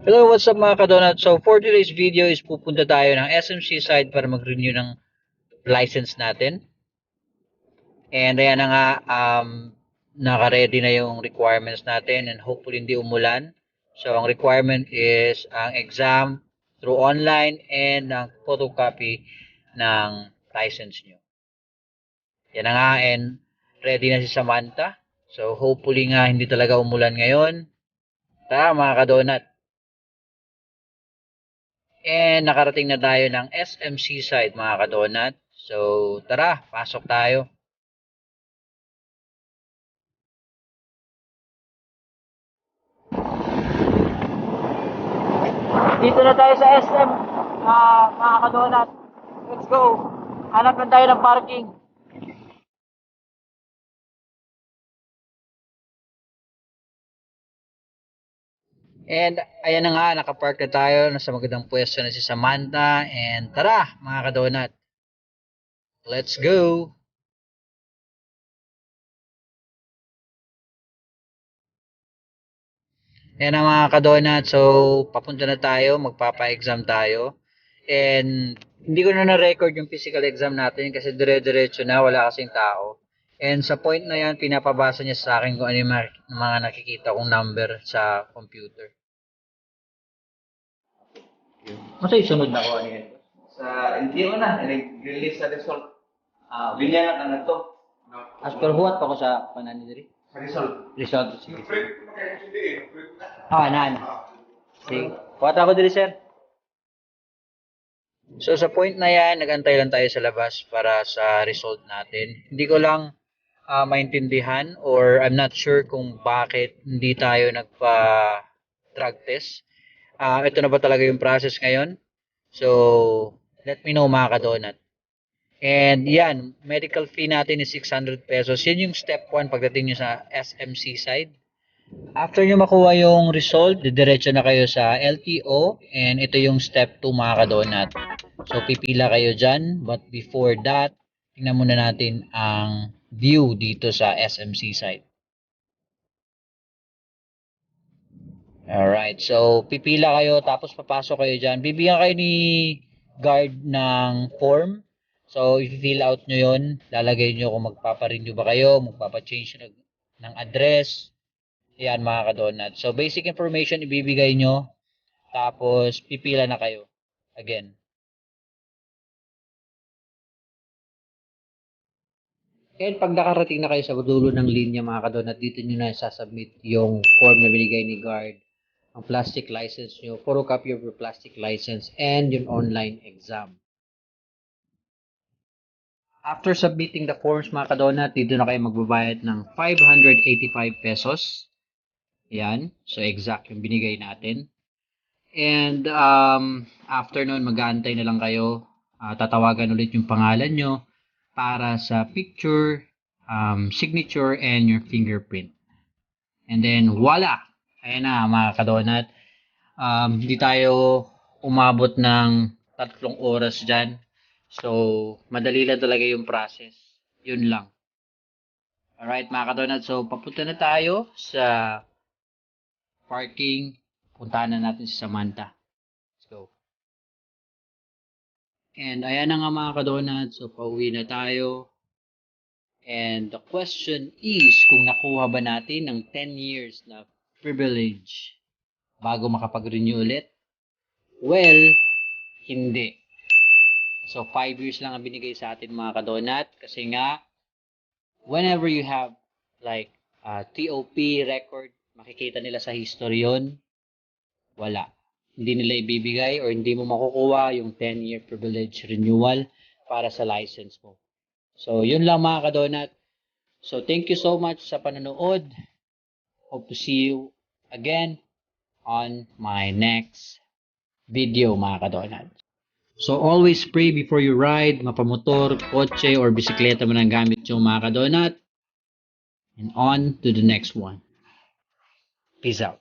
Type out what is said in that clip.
Hello, what's up mga kadonat? So for today's video is pupunta tayo ng SMC side para mag-renew ng license natin. And ayan na nga, naka-ready na yung requirements natin and hopefully hindi umulan. So ang requirement is ang exam through online and ang photocopy ng license nyo. Yan na nga, and ready na si Samantha. So hopefully nga hindi talaga umulan ngayon. Tara mga kadonat. And nakarating na tayo ng SMC side mga kadonat. So tara, pasok tayo. Dito na tayo sa SM mga kadonat. Let's go. Hanap na tayo ng parking. And ayan na nga, nakapark na tayo. Nasa magandang pwesto na si Samantha. And tara mga kadonat. Let's go. Ayan na mga kadonat. So papunta na tayo. Magpapa-exam tayo. And hindi ko na na-record yung physical exam natin kasi dire-diretso na, wala kasing tao. And sa point na yan, pinapabasa niya sa akin kung ano yung mga nakikita kong number sa computer. Masa isunod na ko ano yan? Sa LTO na, nag-release sa result. Binyanak na to. As per what pa ko sa panani diri? Sa result. Result. Sige. Na. Sige. Kuwata ako diri, sir. So sa point na yan, nag-antay lang tayo sa labas para sa result natin. Hindi ko lang maintindihan or I'm not sure kung bakit hindi tayo nagpa-drug test. Ito na ba talaga yung process ngayon? So, let me know mga kadonat. And yan, medical fee natin is 600 pesos. Yan yung step 1 pagdating nyo sa SMC side. After nyo makuha yung result, didiretso na kayo sa LTO. And ito yung step 2 mga kadonat. So, pipila kayo dyan. But before that, tingnan muna natin ang view dito sa SMC side. Alright, so pipila kayo tapos papasok kayo dyan. Bibigyan kayo ni guard ng form. So, i-fill out nyo yun. Lalagay nyo kung magpaparenew ba kayo, magpapachange ng address. Yan mga kadonat. So, basic information ibibigay nyo. Tapos, pipila na kayo. Again. And pag nakarating na kayo sa dulo ng linya mga kadonat, dito nyo na sasubmit yung form na binigay ni guard. Ang plastic license nyo, photocopy of your plastic license, and yung online exam. After submitting the forms mga kadonat, dito na kayo magbabayad ng 585 pesos. Yan. So, exact yung binigay natin. And after nun, mag-aantay na lang kayo. Tatawagan ulit yung pangalan nyo para sa picture, signature, and your fingerprint. And then, voila! Ayan na mga kadonat. Hindi tayo umabot ng 3 oras dyan. So, madali lang talaga yung process. Yun lang. Alright mga kadonat. So, papunta na tayo sa parking. Puntahan na natin si Samantha. Let's go. And ayan na nga mga kadonat. So, pauwi na tayo. And the question is, kung nakuha ba natin ng 10 years na privilege bago makapag-renew ulit? Well, hindi. So, 5 years lang ang binigay sa atin mga kadonat. Kasi nga, whenever you have like TOP record, makikita nila sa history yun, wala. Hindi nila ibibigay or hindi mo makukuha yung 10-year privilege renewal para sa license mo. So, yun lang mga kadonat. So, thank you so much sa panonood. Hope to see you again on my next video mga kadonat. So, always pray before you ride, mapamotor, kotse, or bisikleta man ang gamit yung mga kadonat. And on to the next one. Peace out.